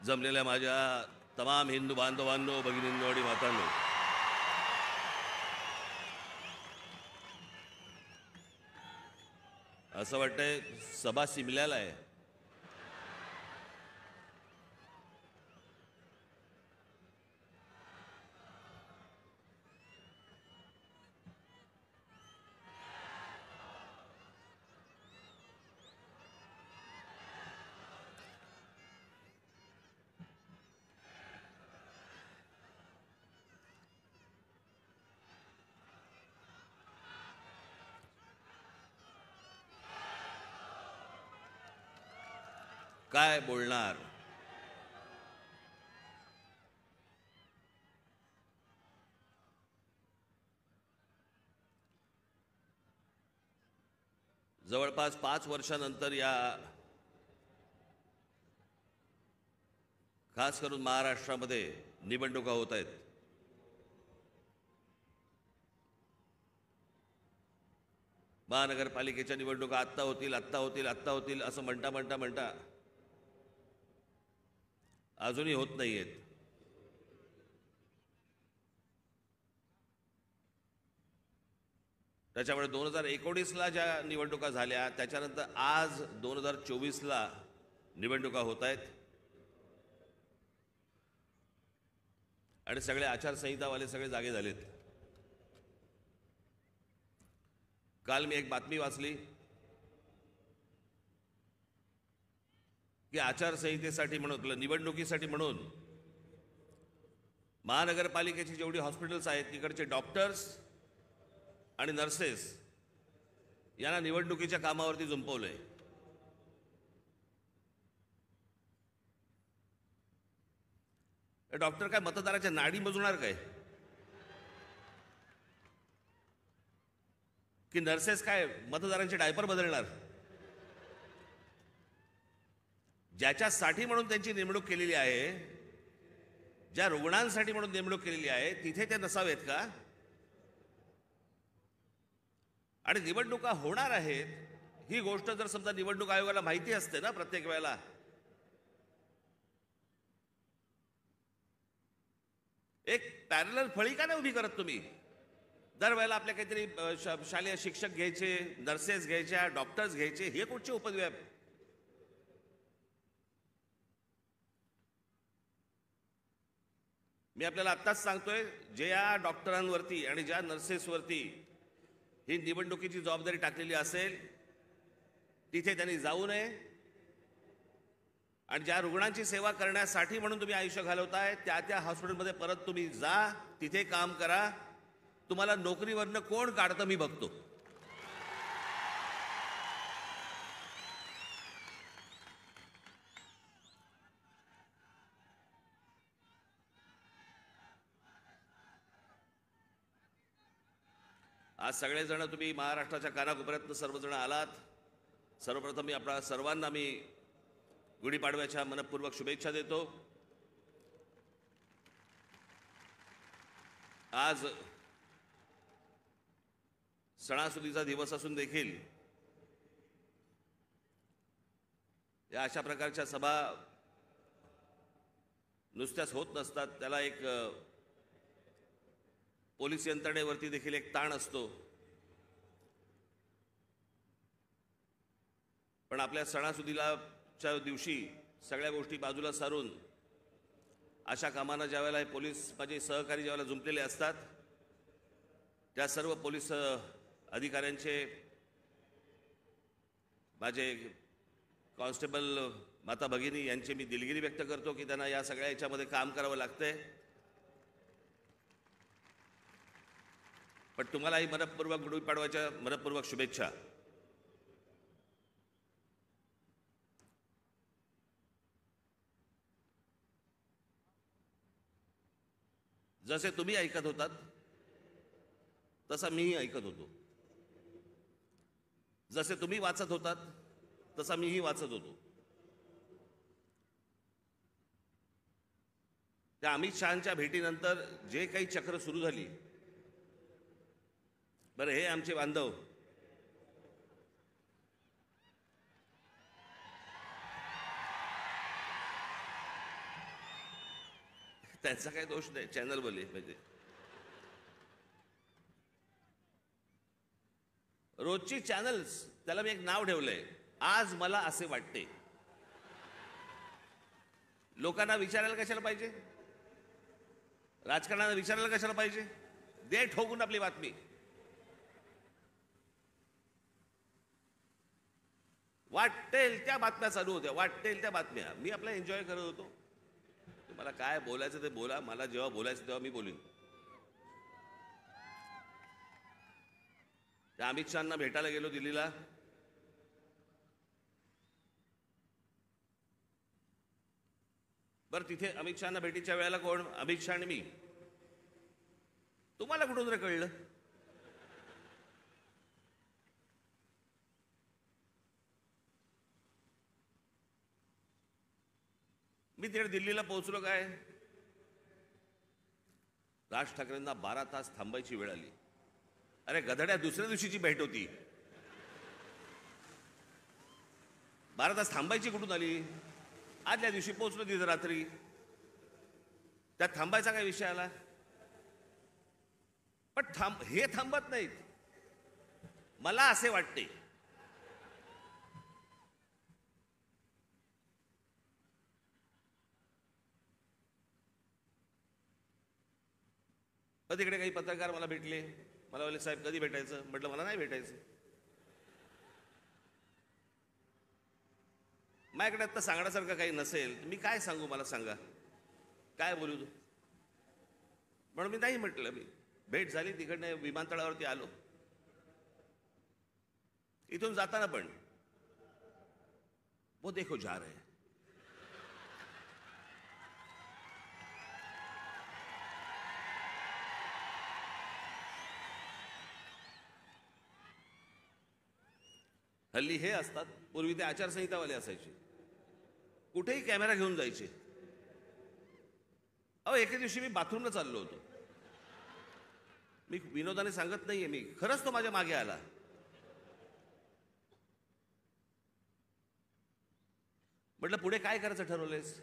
जमलेल्या माझ्या तमाम हिंदू बांधवांनो, भगिनींनो आणि मातांनो, असं वाटतंय सभा सिमल्याला आहे. काय बोलणार? जवळपास 5 वर्षानंतर या खास करून महाराष्ट्रामध्ये निवडणुका होत आहेत. महानगरपालिकेच्या निवडणुका आत्ता होतील असं म्हणता अजूनही होत नाहीयेत. त्याच्यामुळे 2019ला ज्या निवडणुका झाल्या त्याच्यानंतर आज 2024ला निवडणुका होत आहेत आणि सगळे आचारसंहितावाले सगळे जागे झालेत. काल मी एक बातमी वाचली की आचारसंहितेसाठी म्हणून, निवडणुकीसाठी म्हणून महानगरपालिकेची जेवढी हॉस्पिटल्स आहेत तिकडचे डॉक्टर्स आणि नर्सेस यांना निवडणुकीच्या कामावरती जुंपवलंय. डॉक्टर काय मतदाराच्या नाडी मोजणार काय? की नर्सेस काय मतदारांचे डायपर बदलणार? ज्याच्यासाठी म्हणून त्यांची नेमणूक केलेली आहे, ज्या रुग्णांसाठी म्हणून नेमणूक केलेली आहे, तिथे ते नसावेत का? आणि निवडणुका होणार आहेत ही गोष्ट जर समजा निवडणूक आयोगाला माहिती असते ना प्रत्येक वेळेला, एक पॅरलल फळी का नाही उभी करत तुम्ही? दरवेळेला आपल्या काहीतरी शालेय शिक्षक घ्यायचे, नर्सेस घ्यायच्या, डॉक्टर्स घ्यायचे, हे कुठचे उपद्व्याप? मी आपल्याला आत्ताच सांगतोय, ज्या डॉक्टरांवरती आणि ज्या नर्सेसवरती ही निवडणुकीची जबाबदारी टाकलेली असेल तिथे त्यांनी जाऊ नये. आणि ज्या रुग्णांची सेवा करण्यासाठी म्हणून तुम्ही आयुष्य घालवताय त्या हॉस्पिटलमध्ये परत तुम्ही जा, तिथे काम करा. तुम्हाला नोकरीवरनं कोण काढतं मी बघतो. आज सगळेजण तुम्ही महाराष्ट्राच्या कानाकोपऱ्यातनं सर्वजण आलात. सर्वप्रथम मी आपल्या सर्वांना गुढीपाडव्याच्या मनपूर्वक शुभेच्छा देतो. आज सणासुदीचा दिवस असून देखील या अशा प्रकारच्या सभा नुसत्याच होत नसतात. त्याला एक पोलीस यंत्रणेवरती देखील एक ताण असतो. पण आपल्या सणासुदीच्या दिवशी सगळ्या गोष्टी बाजूला सारून अशा कामांना ज्यावेळेला पोलीस माझे सहकारी ज्यावेळेला जुंपलेले असतात, त्या सर्व पोलीस अधिकाऱ्यांचे, माझे कॉन्स्टेबल माता भगिनी यांची मी दिलगिरी व्यक्त करतो की त्यांना या सगळ्या याच्यामध्ये काम करावं लागतंय. पण तुम्हालाही मनपूर्वक गुढीपाडव्याच्या मनपूर्वक शुभेच्छा. जसे तुम्ही ऐकत होतात तसा मीही ऐकत होतो. जसे तुम्ही वाचत होतात तसा मीही वाचत होतो. त्या अमित शहांच्या भेटीनंतर जे काही चक्र सुरू झाली, बरं हे आमचे बांधव त्यांचा काही दोष नाही, चॅनल बोले म्हणजे रोजची चॅनल्स, त्याला मी एक नाव ठेवलंय, आज मला असे वाटते. लोकांना विचारायला कशाला पाहिजे, राजकारणाला विचारायला कशाला पाहिजे, दे ठोकून आपली बातमी. वाटेल त्या बातम्या चालू होत्या, वाटेल त्या बातम्या. मी आपला एन्जॉय करत होतो. तुम्हाला काय बोलायचं ते बोला, मला जेव्हा बोलायचं तेव्हा मी बोलीन. त्या अमित शहांना भेटायला गेलो दिल्लीला. बरं, तिथे अमित शहांना भेटीच्या वेळेला कोण, अमित शहा आणि मी. तुम्हाला कुठून रे कळलं? मी तिकडे दिल्लीला पोहोचलो काय, राज ठाकरेंना 12 तास थांबायची वेळ आली. अरे गधड्या, दुसऱ्या दिवशीची भेट होती. 12 तास थांबायची कुठून आली? आदल्या दिवशी पोहोचलो तिथं रात्री. त्यात थांबायचा काय विषय आला? पण हे थांबत नाहीत. मला असे वाटते तिकडे काही पत्रकार मला भेटले. मला बोलले, साहेब कधी भेटायचं? म्हटलं मला नाही भेटायचं. माझ्याकडे आता सांगण्यासारखं काही नसेल, मी काय सांगू, मला सांगा, काय बोलू तू? म्हणून मी नाही म्हटलं. मी भेट झाली, तिकडनं विमानतळावरती आलो. इथून जाताना पण वो देखो जा रहे हैं. हल्ली हे असतात, पूर्वी ते आचारसंहितावाले असायचे, कुठेही कॅमेरा घेऊन जायचे. अहो, एके दिवशी मी बाथरूमला चाललो होतो. मी विनोदाने सांगत नाहीये, मी खरंच तो माझ्या मागे आला. म्हटलं, पुढे काय करायचं ठरवलंयस?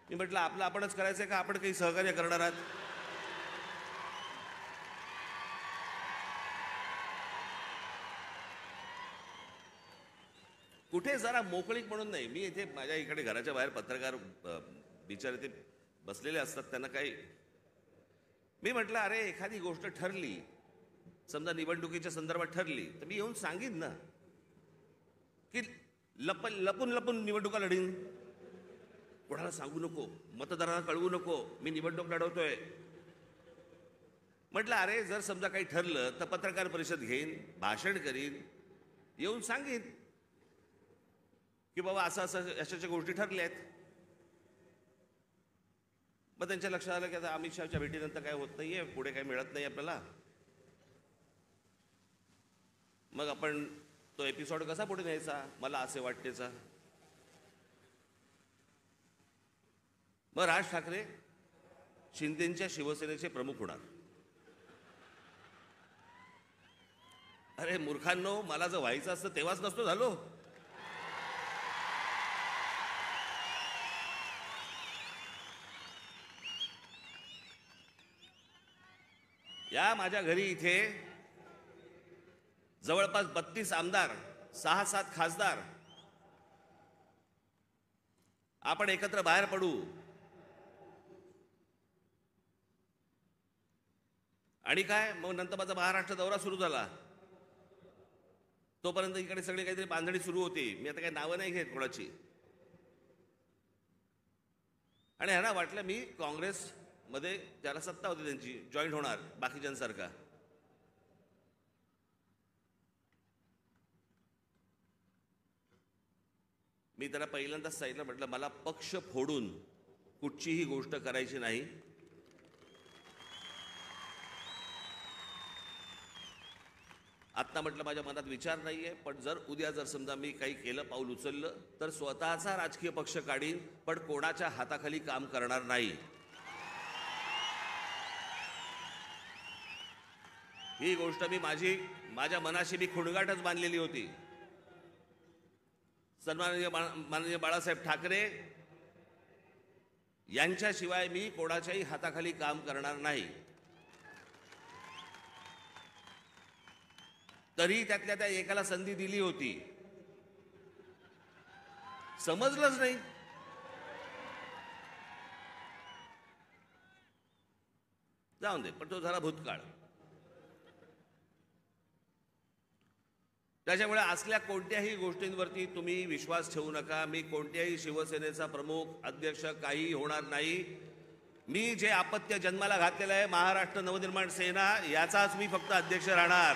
मी म्हटलं, आपलं आपणच करायचंय का आपण काही सहकार्य करणार आहात? कुठे जरा मोकळीक म्हणून नाही. मी इथे माझ्या इकडे घराच्या बाहेर पत्रकार बिचारे ते बसलेले असतात, त्यांना काही. मी म्हटलं, अरे एखादी गोष्ट ठरली, समजा निवडणुकीच्या संदर्भात ठरली, तर मी येऊन सांगीन ना, की लपून लपून निवडणुका लढीन. कोणाला सांगू नको, मतदारांना कळवू नको मी निवडणूक लढवतोय. म्हटलं, अरे जर समजा काही ठरलं तर पत्रकार परिषद घेईन, भाषण करीन, येऊन सांगीन की बाबा असं असं अशाच्या गोष्टी ठरल्या आहेत. मग त्यांच्या लक्षात आलं की आता अमित शहाच्या भेटीनंतर काय होत नाहीये, पुढे काही मिळत नाही आपल्याला. मग आपण तो एपिसोड कसा पुढे न्यायचा, मला असे वाटतेचा. मग राज ठाकरे शिंदेच्या शिवसेनेचे प्रमुख होणार. अरे मूर्खांनो, मला जर व्हायचं असतं तेव्हाच नसतो झालो. या माझ्या घरी इथे जवळपास 32 आमदार, 6-7 खासदार, आपण एकत्र बाहेर पडू आणि काय, मग नंतर माझा महाराष्ट्र दौरा सुरू झाला. तोपर्यंत इकडे सगळी काहीतरी बांधणी सुरू होती. मी आता काही नावं नाही घेत कोणाची. आणि ह्यांना वाटलं मी काँग्रेस मध्ये ज्याला सत्ता होती त्यांची जॉईन होणार बाकीच्यांसारखा. मी त्याला पहिल्यांदाच सांगितलं, म्हटलं मला पक्ष फोडून कुठचीही गोष्ट करायची नाही. आत्ता म्हटलं माझ्या मनात विचार नाहीये, पण जर उद्या जर समजा मी काही केलं, पाऊल उचललं, तर स्वतःचा राजकीय पक्ष काढीन, पण कोणाच्या हाताखाली काम करणार नाही. ही गोष्ट मी माझ्या मनाशी मी खुणगाटच बांधलेली होती. माननीय बाळासाहेब ठाकरे यांच्याशिवाय मी कोणाच्याही हाताखाली काम करणार नाही. तरी त्यातल्या त्या एकाला संधी दिली होती, समजलंच नाही. जाऊन दे, पण तो झाला भूतकाळ. त्याच्यामुळे असल्या कोणत्याही गोष्टींवरती तुम्ही विश्वास ठेवू नका. मी कोणत्याही शिवसेनेचा प्रमुख अध्यक्ष काही होणार नाही. मी जे अपत्य जन्माला घातलेलं आहे महाराष्ट्र नवनिर्माण सेना, याचाच मी फक्त अध्यक्ष राहणार.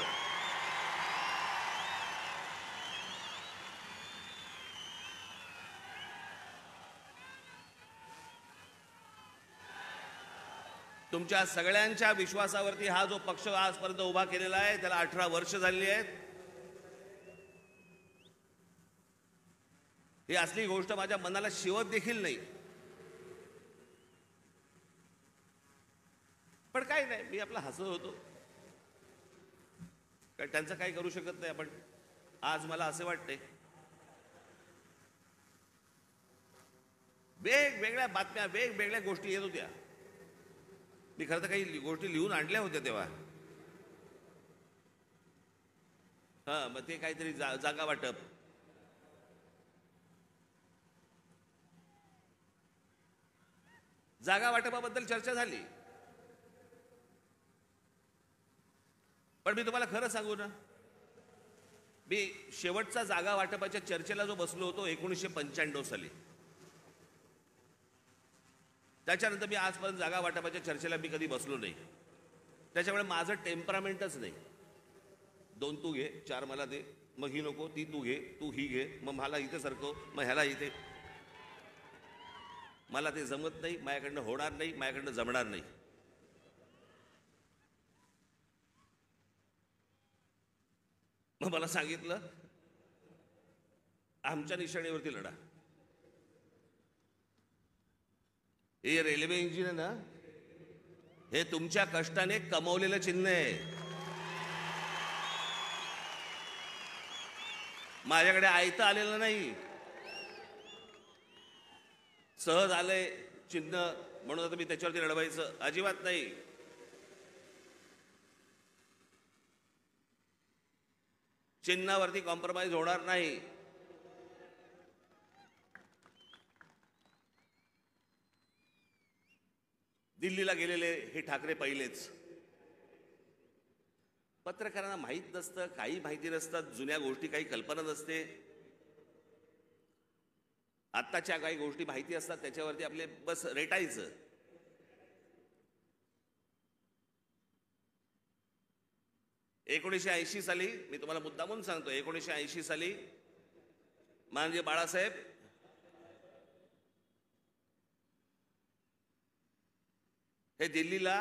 तुमच्या सगळ्यांच्या विश्वासावरती हा जो पक्ष आजपर्यंत उभा केलेला आहे त्याला 18 वर्ष झालेली आहेत. ही असली गोष्ट माझ्या मनाला शिवत देखील नाही. पण काही नाही, मी आपला हसत होतो, कारण त्यांचं काही करू शकत नाही आपण. आज मला असे वाटते, वेगवेगळ्या बातम्या वेगवेगळ्या गोष्टी येत होत्या. मी खरं तर काही गोष्टी लिहून आणल्या होत्या तेव्हा. मग ते काहीतरी जागा वाटप, जागा वाटपाबद्दल चर्चा झाली. पण मी तुम्हाला खरं सांगू ना, मी शेवटचा जागा वाटपाच्या चर्चेला जो बसलो होतो 1995 साली, त्याच्यानंतर मी आजपर्यंत जागा वाटपाच्या चर्चेला मी कधी बसलो नाही. त्याच्यामुळे माझं टेम्परामेंटच नाही. 2 तू घे, 4 मला दे, मग ही नको, ती तू घे, तू ही घे, मग मला इथे सरकव, मग ह्याला इथे. मला ते जमत नाही, माझ्याकडनं होणार नाही, माझ्याकडनं जमणार नाही. मग मला सांगितलं, आमच्या निशाणीवरती लढा. हे रेल्वे इंजिन आहे ना, हे तुमच्या कष्टाने कमवलेलं चिन्ह आहे. माझ्याकडे आयतं आलेलं नाही, सहज आलंय चिन्ह म्हणून आता मी त्याच्यावरती लढवायचं अजिबात नाही. चिन्हावरती कॉम्प्रोमाइज होणार नाही. दिल्लीला गेलेले हे ठाकरे पहिलेच. पत्रकारांना माहीत नसतं, काही माहिती नसतात, जुन्या गोष्टी काही कल्पना नसते. आत्ताच्या काही गोष्टी माहिती असतात, त्याच्यावरती आपले बस रेटायचं. एकोणीसशे साली, मी तुम्हाला मुद्दामून सांगतो, 1980 साली माननीय बाळासाहेब हे दिल्लीला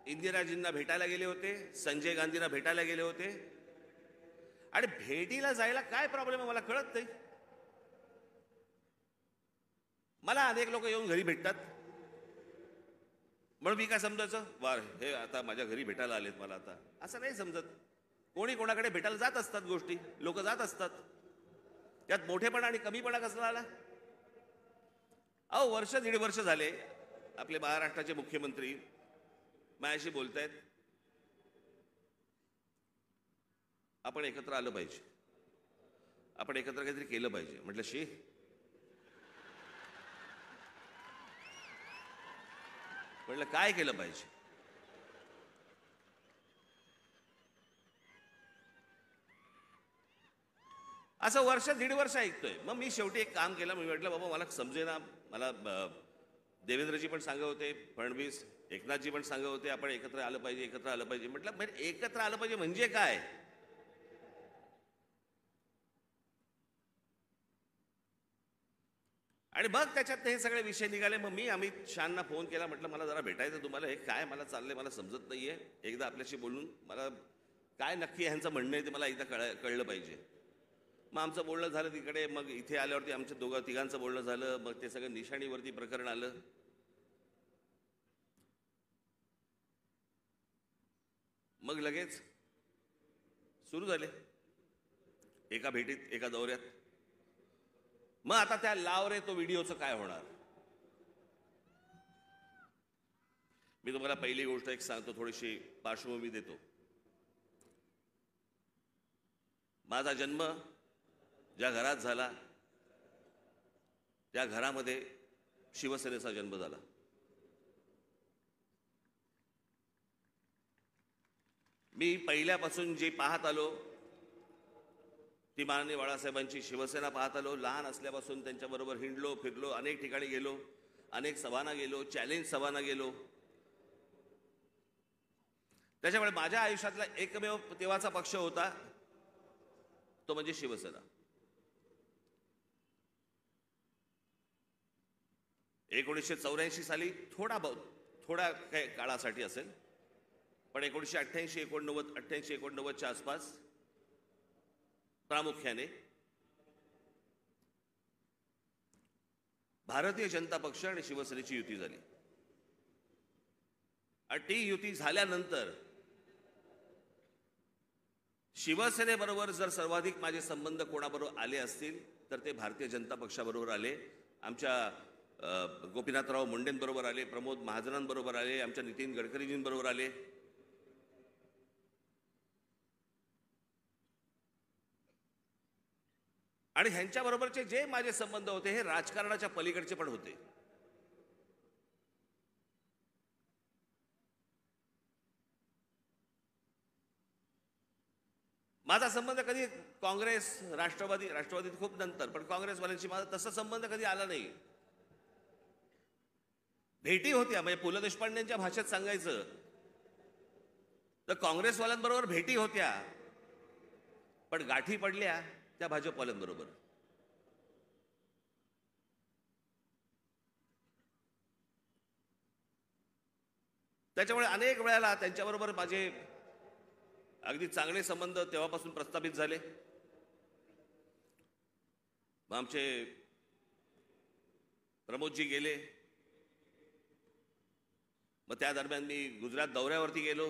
इंदिराजींना भेटायला गेले होते, संजय गांधींना भेटायला गेले होते. आणि भेटीला जायला काय प्रॉब्लेम आहे मला कळत नाही. मला अनेक लोक येऊन घरी भेटतात, म्हणून मी काय समजायचं, वार हे आता माझ्या घरी भेटायला आलेत मला, आता असं नाही समजत. कोणी कोणाकडे भेटायला जात असतात, गोष्टी लोक जात असतात. त्यात मोठेपणा आणि कमीपणा कसला आला? अहो, वर्ष 1.5 वर्ष झाले आपले महाराष्ट्राचे मुख्यमंत्री माझ्याशी बोलतायत, आपण एकत्र आलं पाहिजे, आपण एकत्र काहीतरी केलं पाहिजे. म्हटलं शी, म्हटलं काय केलं पाहिजे? असं वर्ष 1.5 वर्ष ऐकतोय. मग मी शेवटी एक काम केलं. मी म्हटलं बाबा मला समजेना. मला देवेंद्रजी पण सांगत होते, फडणवीस, एकनाथजी पण सांगत होते आपण एकत्र आलं पाहिजे, एकत्र आलं पाहिजे. म्हटलं एकत्र आलं पाहिजे म्हणजे काय? आणि मग त्याच्यात हे सगळे विषय निघाले. मग मी अमित शहांना फोन केला, म्हटलं मला जरा भेटायचं तुम्हाला, हे काय मला चाललंय मला समजत नाहीये, एकदा आपल्याशी बोलून मला काय नक्की ह्यांचं म्हणणं आहे ते मला एकदा कळलं पाहिजे. मग आमचं बोलणं झालं तिकडे. मग इथे आल्यावरती आमच्या तिघांचं बोलणं झालं. मग ते सगळं निशाणीवरती प्रकरण आलं. मग लगेच सुरू झाले, एका भेटीत, एका दौऱ्यात मग आता त्या लाव रे तो व्हिडिओचं काय होणार? मी तुम्हाला पहिली गोष्ट एक सांगतो, थोडीशी पार्श्वभूमी देतो. माझा जन्म ज्या घरात झाला त्या घरामध्ये शिवसेनेचा जन्म झाला. मी पहिल्यापासून जे पाहत आलो ती माननीय बाळासाहेबांची शिवसेना पाहत आलो. लहान असल्यापासून त्यांच्याबरोबर हिंडलो, फिरलो, अनेक ठिकाणी गेलो, अनेक सभांना गेलो, चॅलेंज सभांना गेलो. त्याच्यामुळे माझ्या आयुष्यातला एकमेव तेव्हाचा पक्ष होता तो म्हणजे शिवसेना. 1984 साली थोड्या काही काळासाठी असेल, पण 1988, 89च्या आसपास प्रामुख्याने भारतीय जनता पक्ष आणि शिवसेनेची युती झाली. आणि ती युती झाल्यानंतर शिवसेनेबरोबर जर सर्वाधिक माझे संबंध कोणाबरोबर आले असतील तर ते भारतीय जनता पक्षाबरोबर आले. आमच्या गोपीनाथराव मुंडेंबरोबर आले, प्रमोद महाजनांबरोबर आले, आमच्या नितीन गडकरीजींबरोबर आले. आणि ह्यांच्याबरोबरचे जे माझे संबंध होते हे राजकारणाच्या पलीकडचे पण होते. माझा संबंध कधी काँग्रेस, राष्ट्रवादीत खूप नंतर, पण काँग्रेसवाल्यांशी माझा तसा संबंध कधी आला नाही. भेटी होत्या, म्हणजे पु ल देशपांडेंच्या भाषेत सांगायचं तर काँग्रेसवाल्यांबरोबर भेटी होत्या, पण गाठी पडल्या त्या भाजपवाल्यांबरोबर. त्याच्यामुळे अनेक वेळेला त्यांच्याबरोबर माझे अगदी चांगले संबंध तेव्हापासून प्रस्थापित झाले. मग आमचे प्रमोदजी गेले, मग त्या दरम्यान मी गुजरात दौऱ्यावरती गेलो.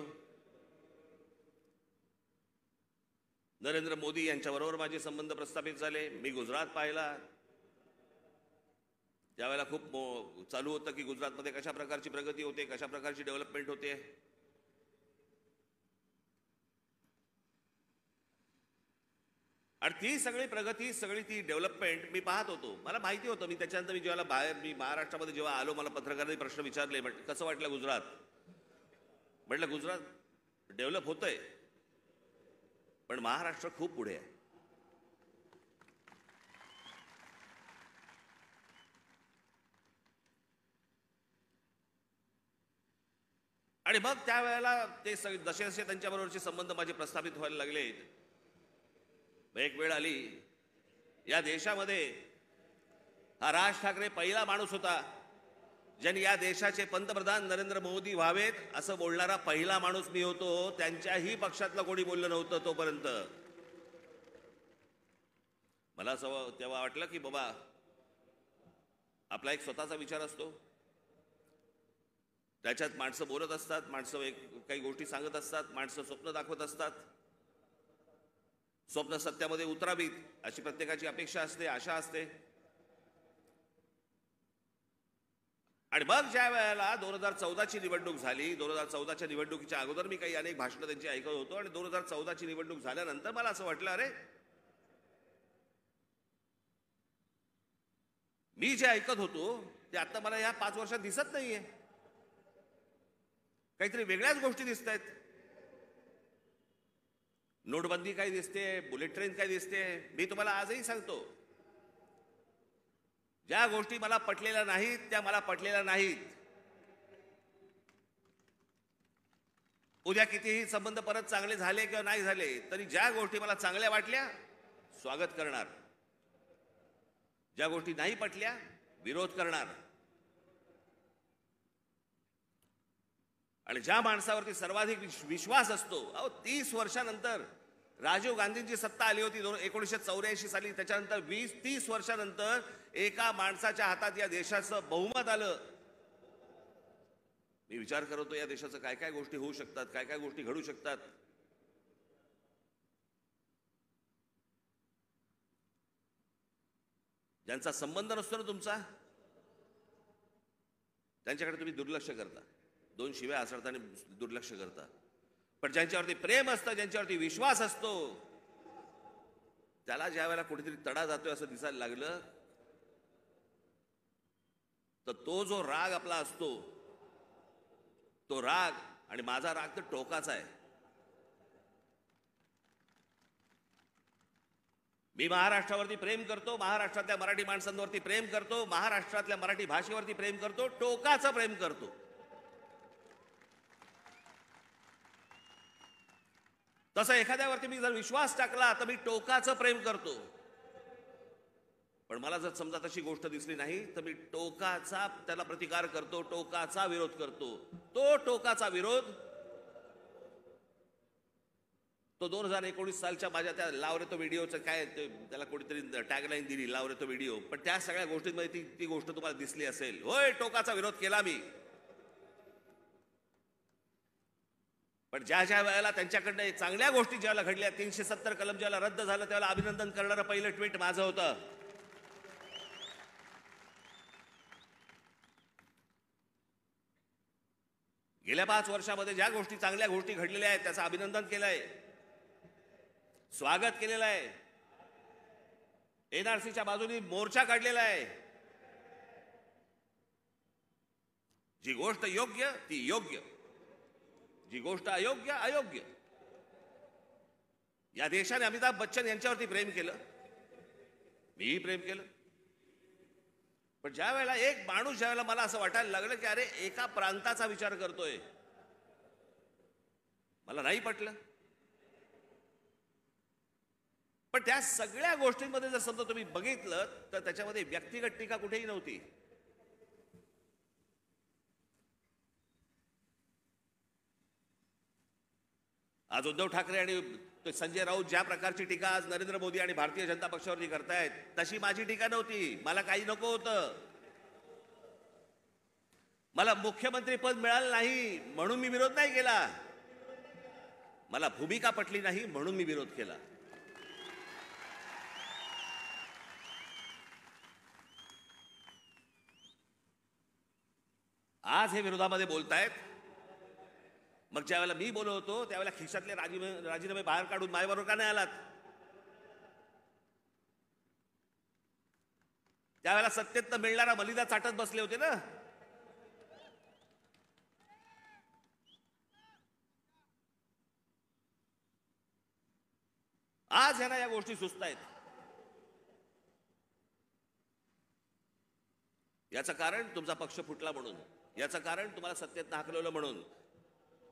नरेंद्र मोदी यांच्याबरोबर माझे संबंध प्रस्थापित झाले. मी गुजरात पाहिला, त्यावेळेला खूप चालू होतं की गुजरातमध्ये कशा प्रकारची प्रगती होते, कशा प्रकारची डेव्हलपमेंट होते. आणि ती सगळी प्रगती, सगळी ती डेव्हलपमेंट मी पाहत होतो. मला माहिती होतं. मी त्याच्यानंतर मी महाराष्ट्रामध्ये जेव्हा आलो, मला पत्रकारांनी प्रश्न विचारले, कसं वाटलं गुजरात? म्हटलं गुजरात डेव्हलप होतंय, पण महाराष्ट्र खूप पुढे आहे. आणि मग त्यावेळेला ते जसे जसे त्यांच्याबरोबरचे संबंध माझे प्रस्थापित व्हायला लागले, एक वेळ आली या देशामध्ये हा राज ठाकरे पहिला माणूस होता ज्यांनी या देशाचे पंतप्रधान नरेंद्र मोदी व्हावेत असं बोलणारा पहिला माणूस मी होतो. त्यांच्याही पक्षातलं कोणी बोललं नव्हतं तोपर्यंत. मला असं तेव्हा वाटलं की बाबा आपला एक स्वतःचा विचार असतो, त्याच्यात माणसं बोलत असतात, माणसं काही गोष्टी सांगत असतात, माणसं स्वप्न दाखवत असतात. स्वप्न सत्यामध्ये उतरावीत अशी प्रत्येकाची अपेक्षा असते, आशा असते. आणि मग ज्या वेळेला 2014ची निवडणूक झाली, 2014च्या निवडणुकीच्या अगोदर मी काही अनेक भाषणं त्यांची ऐकत होतो, आणि 2014ची निवडणूक झाल्यानंतर मला असं वाटलं, अरे मी जे ऐकत होतो ते आता मला या 5 वर्षात दिसत नाहीये. काहीतरी वेगळ्याच गोष्टी दिसत आहेत. नोटबंदी काय दिसते, बुलेट ट्रेन काय दिसते. मी तुम्हाला आजही सांगतो, ज्या गोष्टी मला पटलेल्या नाहीत त्या मला पटलेल्या नाहीत. उद्या कितीही संबंध परत चांगले झाले किंवा नाही झाले तरी ज्या गोष्टी मला चांगल्या वाटल्या स्वागत करणार, ज्या गोष्टी नाही पटल्या विरोध करणार. आणि ज्या माणसावरती सर्वाधिक विश्वास असतो, 30 वर्षानंतर राजीव गांधींची सत्ता आली होती 1984 साली, त्याच्यानंतर 20-30 वर्षानंतर एका माणसाच्या हातात या देशाचं बहुमत आलं. मी विचार करतो या देशाचं काय काय गोष्टी होऊ शकतात, काय काय गोष्टी घडू शकतात. ज्यांचा संबंध नसतो ना तुमचा, त्यांच्याकडे तुम्ही दुर्लक्ष करता, दोन शिव्या हसडताना दुर्लक्ष करता. पण ज्यांच्यावरती प्रेम असतं, ज्यांच्यावरती विश्वास असतो, त्याला ज्या वेळेला कुठेतरी तडा जातोय असं दिसायला लागलं, तर तो जो राग आपला असतो, तो राग आणि माझा राग तर टोकाचा आहे. मी महाराष्ट्रावरती प्रेम करतो, महाराष्ट्रातल्या मराठी माणसांवरती प्रेम करतो, महाराष्ट्रातल्या मराठी भाषेवरती प्रेम करतो, टोकाचं प्रेम करतो. तसं एखाद्यावरती मी जर विश्वास टाकला तर मी टोकाचं प्रेम करतो. पण मला जर समजा तशी गोष्ट दिसली नाही तर मी टोकाचा त्याला प्रतिकार करतो, टोकाचा विरोध करतो. तो टोकाचा विरोध तो 2019 सालच्या माझ्या त्या लाव रे तो व्हिडिओचं काय त्याला कोणीतरी टॅगलाईन दिली, लाव रे तो व्हिडिओ. पण त्या सगळ्या गोष्टींमध्ये ती गोष्ट तुम्हाला दिसली असेल. होय, टोकाचा विरोध केला मी. पण ज्या ज्या वेळेला त्यांच्याकडनं चांगल्या गोष्टी ज्याला घडल्या, 370 कलम ज्याला रद्द झालं, त्याला अभिनंदन करणारं पहिलं ट्विट माझं होतं. गेल्या 5 वर्षामध्ये ज्या गोष्टी चांगल्या गोष्टी घडलेल्या आहेत त्याचं अभिनंदन केलंय, स्वागत केलेलं आहे. एनआरसीच्या बाजूने मोर्चा काढलेला आहे. जी गोष्ट योग्य ती योग्य, जी गोष्ट अयोग्य अयोग्य. या देशाने अमिताभ बच्चन यांच्यावरती प्रेम केलं, मीही प्रेम केलं. पण ज्या वेळेला एक माणूस, ज्या वेळेला मला असं वाटायला लागलं की अरे एका प्रांताचा विचार करतोय, मला नाही पटलं. पण त्या सगळ्या गोष्टींमध्ये जर समजा तुम्ही बघितलं तर त्याच्यामध्ये व्यक्तिगत टीका कुठेही नव्हती. आज उद्धव ठाकरे आणि संजय राऊत ज्या प्रकारची टीका आज नरेंद्र मोदी आणि भारतीय जनता पक्षावरती करतायत, तशी माझी टीका नव्हती. मला काही नको होतं. मला मुख्यमंत्री पद मिळालं नाही म्हणून मी विरोध नाही केला. मला भूमिका पटली नाही म्हणून मी विरोध केला. आज हे विरोधामध्ये बोलतायत. मग ज्या वेळेला मी बोलत होतो त्यावेळेला खिशातले राजीनामे बाहेर काढून माझ्याबरोबर का नाही आलात? त्यावेळेला सत्तेत मिळणारा मलिदा चाटत बसले होते ना. आज ह्यांना या गोष्टी सुचतायत. याचं कारण तुमचा पक्ष फुटला म्हणून, याचं कारण तुम्हाला सत्तेत हाकलवलं म्हणून,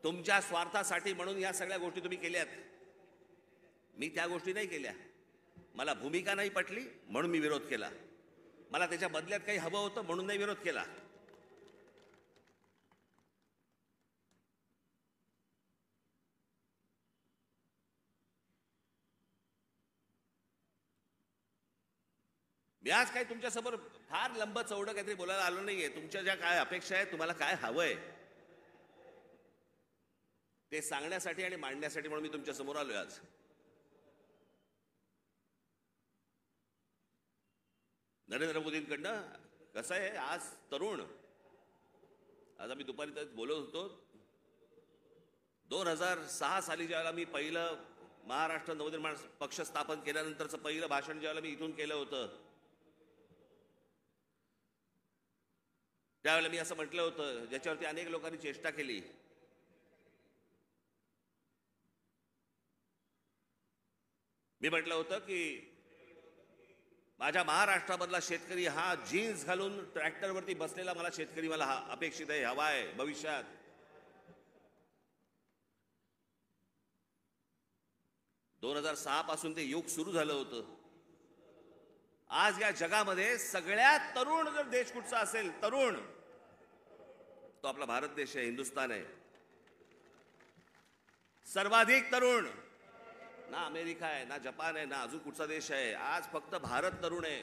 तुमच्या स्वार्थासाठी म्हणून या सगळ्या गोष्टी तुम्ही केल्यात. मी त्या गोष्टी नाही केल्या. मला भूमिका नाही पटली म्हणून मी विरोध केला. मला त्याच्या बदल्यात काही हवं होतं म्हणून नाही विरोध केला. मी आज काही तुमच्यासमोर फार लंब चौडं काहीतरी बोलायला आलो नाहीये. तुमच्या ज्या काय अपेक्षा आहेत, तुम्हाला काय हवंय ते सांगण्यासाठी आणि मांडण्यासाठी म्हणून मी तुमच्या समोर आलोय आज. नरेंद्र मोदींकडनं कसं आहे, आज तरुण, आज आम्ही दुपारी बोलत होतो, 2006 साली ज्यावेळेला मी पहिलं महाराष्ट्र नवनिर्माण पक्ष स्थापन केल्यानंतरचं पहिलं भाषण ज्यावेळेला मी इथून केलं होतं, त्यावेळेला मी असं म्हटलं होतं, ज्याच्यावरती अनेक लोकांनी चेष्टा केली. मी म्हटलं होतं की माझ्या महाराष्ट्रामधला शेतकरी हा जीन्स घालून ट्रॅक्टरवरती बसलेला मला शेतकरी मला अपेक्षित आहे, हवा आहे भविष्यात. दोन 2006 पासून ते युग सुरू झालं होतं. आज या जगामध्ये सगळ्यात तरुण जर देश कुठचा असेल, तरुण, तो आपला भारत देश आहे, हिंदुस्थान आहे. सर्वाधिक तरुण ना अमेरिका आहे, ना जपान आहे, ना अजून कुठचा देश आहे. आज फक्त भारत तरुण आहे.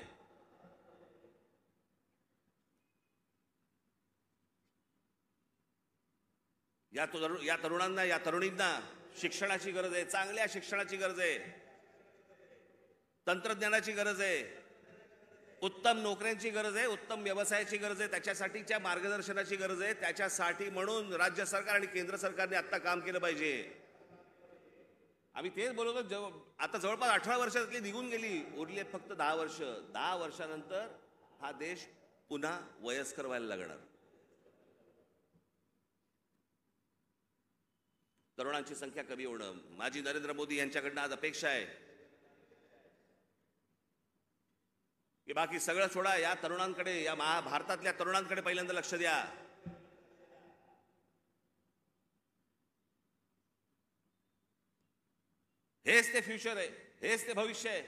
या तरुणांना, या तरुणींना शिक्षणाची गरज आहे, चांगल्या शिक्षणाची गरज आहे, तंत्रज्ञानाची गरज आहे. उत्तम नोकऱ्यांची गरज आहे, उत्तम व्यवसायाची गरज आहे, त्याच्यासाठीच्या मार्गदर्शनाची गरज आहे. त्याच्यासाठी म्हणून राज्य सरकार आणि केंद्र सरकारने आता काम केलं पाहिजे. आम्ही तेच बोलतो. आता जवळपास 18 वर्षातली निघून गेली, उरली फक्त 10 वर्ष. 10 वर्षानंतर हा देश पुन्हा वयस्कर व्हायला लागणार. तरुणांची संख्या कमी होणं. माजी नरेंद्र मोदी यांच्याकडनं आज अपेक्षा आहे की बाकी सगळं सोडा, या तरुणांकडे, या भारतातल्या तरुणांकडे पहिल्यांदा लक्ष द्या. हेच ते फ्युचर आहे, हेच ते भविष्य आहे.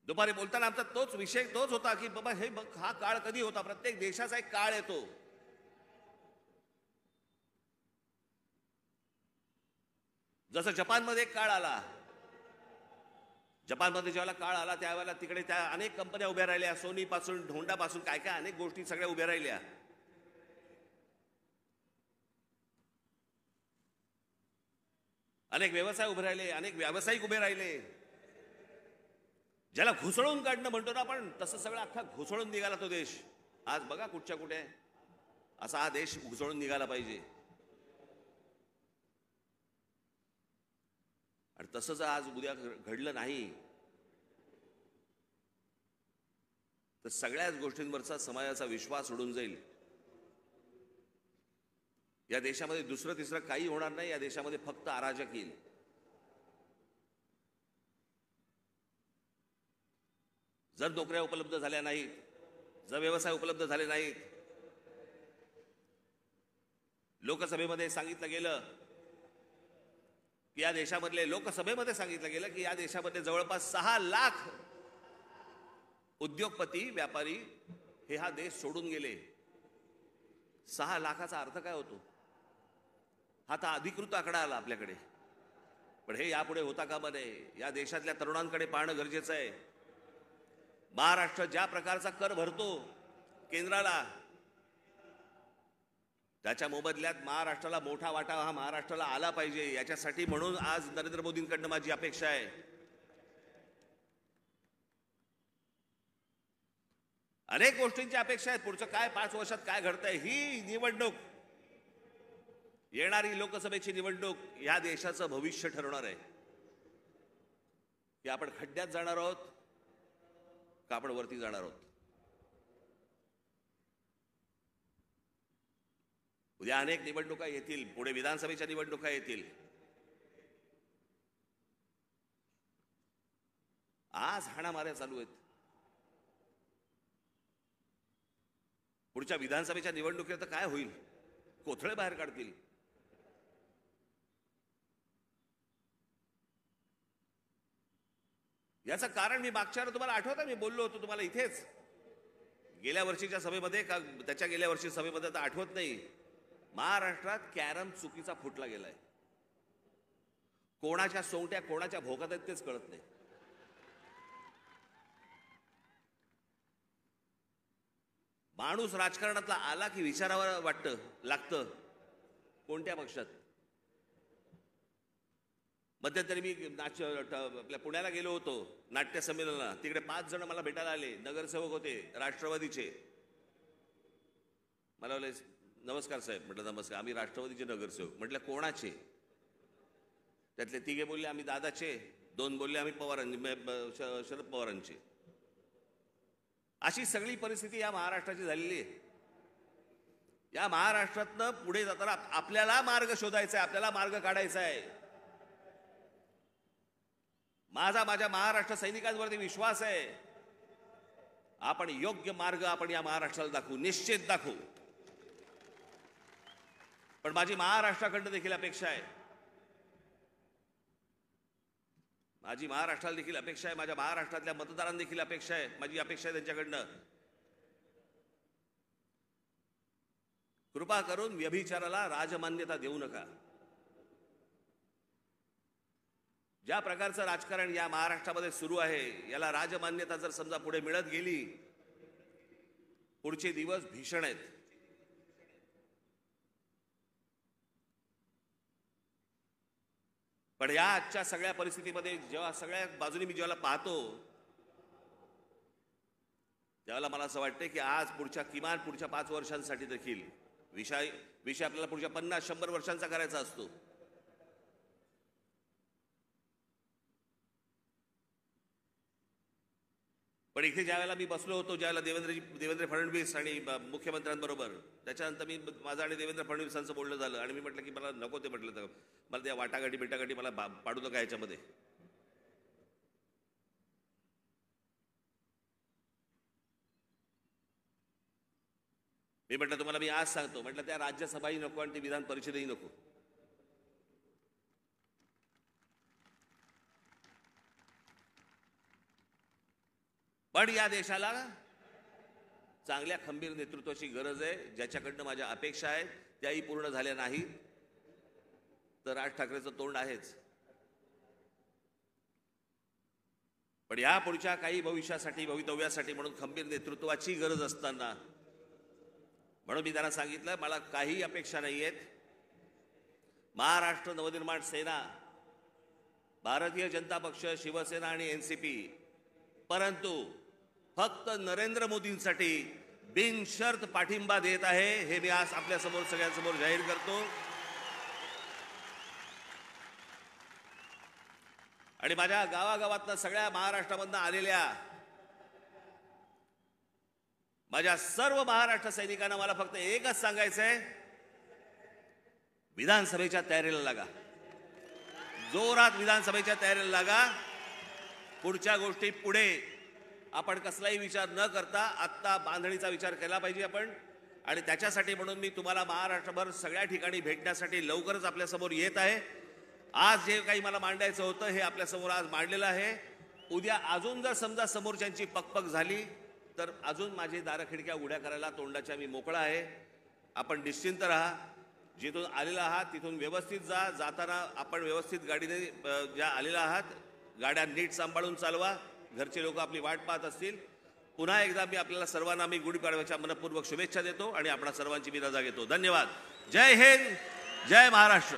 दुपारी बोलताना आमचा तोच विषय होता की बाबा हे बघ, हा काळ कधी होता. प्रत्येक देशाचा एक काळ येतो. जसं जपानमध्ये एक काळ आला. जपानमध्ये ज्यावेळेला काळ आला त्यावेळेला तिकडे त्या अनेक कंपन्या उभ्या राहिल्या. सोनी पासून, होंडा पासून, काय काय अनेक गोष्टी सगळ्या उभ्या राहिल्या. अनेक व्यवसाय उभे राहिले, अनेक व्यावसायिक उभे राहिले. ज्याला घुसळून काढणं म्हणतो ना आपण, तसं सगळं अख्खा घुसळून निघाला तो देश. आज बघा कुठच्या कुठे असा हा देश घुसळून निघाला पाहिजे. आणि तसं जर आज उद्या घडलं नाही तर सगळ्याच गोष्टींवरचा समाजाचा विश्वास उडून जाईल. या देशामध्ये दुसरं तिसरं काही होणार नाही. या देशामध्ये फक्त अराजक येईल. जर नोकऱ्या उपलब्ध झाल्या नाहीत, जर व्यवसाय उपलब्ध झाले नाहीत, लोकसभेमध्ये सांगितलं गेलं की या देशामध्ये जवळपास 6 लाख उद्योगपती, व्यापारी हे हा देश सोडून गेले. 6 लाखाचा अर्थ काय होतो? हा तर अधिकृत आकडा आला आपल्याकडे, पण हे यापुढे होता कामा नये. या देशातल्या तरुणांकडे पाहणं गरजेचं आहे. महाराष्ट्र ज्या प्रकारचा कर भरतो केंद्राला, त्याच्या मोबदल्यात महाराष्ट्राला मोठा वाटा हा महाराष्ट्राला आला पाहिजे. याच्यासाठी म्हणून आज नरेंद्र मोदींकडनं माझी अपेक्षा आहे. अनेक गोष्टींची अपेक्षा आहेत. पुढचं काय 5 वर्षात काय घडतंय, ही निवडणूक, येणारी लोकसभेची निवडणूक या देशाचं भविष्य ठरवणार आहे. की आपण खड्ड्यात जाणार आहोत का आपण वरती जाणार आहोत. उद्या अनेक निवडणुका येतील, पुढे विधानसभेच्या निवडणुका येतील. आज हाणामाऱ्या चालू आहेत. पुढच्या विधानसभेच्या निवडणुकीत तर काय होईल? कोथळे बाहेर काढतील. याचं कारण मी मागच्या वेळेला तुम्हाला आठवतं, मी बोललो होतो तुम्हाला इथेच गेल्या वर्षीच्या सभेमध्ये का त्याच्या गेल्या वर्षी सभेमध्ये, तर आठवत नाही. महाराष्ट्रात कॅरम चुकीचा फुटला गेलाय. कोणाच्या सोंगट्या कोणाच्या भोकात आहेत तेच कळत नाही. माणूस राजकारणातला आला की विचारावं लागतं कोणत्या पक्षात. मध्यंतरी मी आपल्या पुण्याला गेलो होतो नाट्य संमेलनाला. तिकडे 5 जण मला भेटायला आले, नगरसेवक होते राष्ट्रवादीचे. मला बोलले नमस्कार साहेब. म्हटलं नमस्कार, आम्ही राष्ट्रवादीचे नगरसेवक. म्हटलं कोणाचे? त्यातले 3 बोलले आम्ही दादाचे, 2 बोलले आम्ही शरद पवारांचे. अशी सगळी परिस्थिती या महाराष्ट्राची झालेली आहे. या महाराष्ट्रातनं पुढे जाताना आपल्याला मार्ग शोधायचा आहे, आपल्याला मार्ग काढायचा आहे. माझ्या महाराष्ट्र सैनिकांवरती विश्वास आहे. आपण योग्य मार्ग आपण या महाराष्ट्राला दाखवू, निश्चित दाखवू. पण माझी महाराष्ट्राकडनं देखील अपेक्षा आहे, माझी महाराष्ट्राला देखील अपेक्षा आहे, माझ्या महाराष्ट्रातल्या मतदारांना देखील अपेक्षा आहे, माझी अपेक्षा आहे त्यांच्याकडनं. कृपा करून व्यभिचाराला राजमान्यता देऊ नका. ज्या प्रकारचं राजकारण या महाराष्ट्रामध्ये सुरू आहे, याला राजमान्यता जर समजा पुढे मिळत गेली, पुढचे दिवस भीषण आहेत. पण या आजच्या सगळ्या परिस्थितीमध्ये जेव्हा सगळ्या बाजूनी मी जेव्हा पाहतो त्यावेळेला मला असं वाटतं की आज किमान पुढच्या 5 वर्षांसाठी देखील विषय आपल्याला पुढच्या 50-100 वर्षांचा करायचा असतो. पण इथे ज्यावेळेला मी बसलो होतो, ज्यावेळेला देवेंद्र फडणवीस आणि मुख्यमंत्र्यांबरोबर, त्याच्यानंतर माझं आणि देवेंद्र फडणवीसांचं बोलणं झालं आणि मी म्हटलं की मला नको ते, म्हटलं तर मला त्या वाटाघाटी मला पाडू नका याच्यामध्ये. मी म्हटलं तुम्हाला मी आज सांगतो, म्हटलं त्या राज्यसभाही नको आणि ती विधान परिषदही नको. पण या देशाला चांगल्या खंबीर नेतृत्वाची गरज आहे, ज्याच्याकडनं माझ्या अपेक्षा आहेत त्याही पूर्ण झाल्या नाही तर राज ठाकरेचं तोंड आहेच. पण या पुढच्या काही भवितव्यासाठी म्हणून खंबीर नेतृत्वाची गरज असताना म्हणून मी त्यांना सांगितलं मला काही अपेक्षा नाही आहेत. महाराष्ट्र नवनिर्माण सेना, भारतीय जनता पक्ष, शिवसेना आणि एनसीपी, परंतु फक्त नरेंद्र मोदींसाठी बिनशर्त पाठिंबा देत आहे, हे मी आज आपल्या समोर सगळ्यांसमोर जाहीर करतो. आणि माझ्या गावागावातनं सगळ्या महाराष्ट्रामधनं आलेल्या माझ्या सर्व महाराष्ट्र सैनिकांना मला फक्त एकच सांगायचं आहे, विधानसभेच्या तयारीला लागा, जोरात विधानसभेच्या तयारीला लागा. पुढच्या गोष्टी पुढे आपण कसलाही विचार न करता आत्ता बांधणीचा विचार केला पाहिजे आपण. आणि त्याच्यासाठी म्हणून मी तुम्हाला महाराष्ट्रभर सगळ्या ठिकाणी भेटण्यासाठी लवकरच आपल्यासमोर येत आहे. आज जे काही मला मांडायचं होतं हे आपल्यासमोर आज मांडलेलं आहे. उद्या अजून जर समजा समोरच्यांची पकपक झाली तर अजून माझी दारं खिडक्या उघड्या करायला तोंडाच्या मी मोकळा आहे. आपण निश्चिंत राहा, जिथून आलेला आहात तिथून व्यवस्थित जा. जाताना आपण व्यवस्थित गाडीने ज्या आलेला आहात गाड्या नीट सांभाळून चालवा. घरचे लोक आपली वाट पाहत असतील. पुन्हा एकदा मी आपल्याला सर्वांना मी गुढीपाडव्याच्या मनपूर्वक शुभेच्छा देतो आणि आपणा सर्वांची मी रजा घेतो. धन्यवाद. जय हिंद, जय महाराष्ट्र.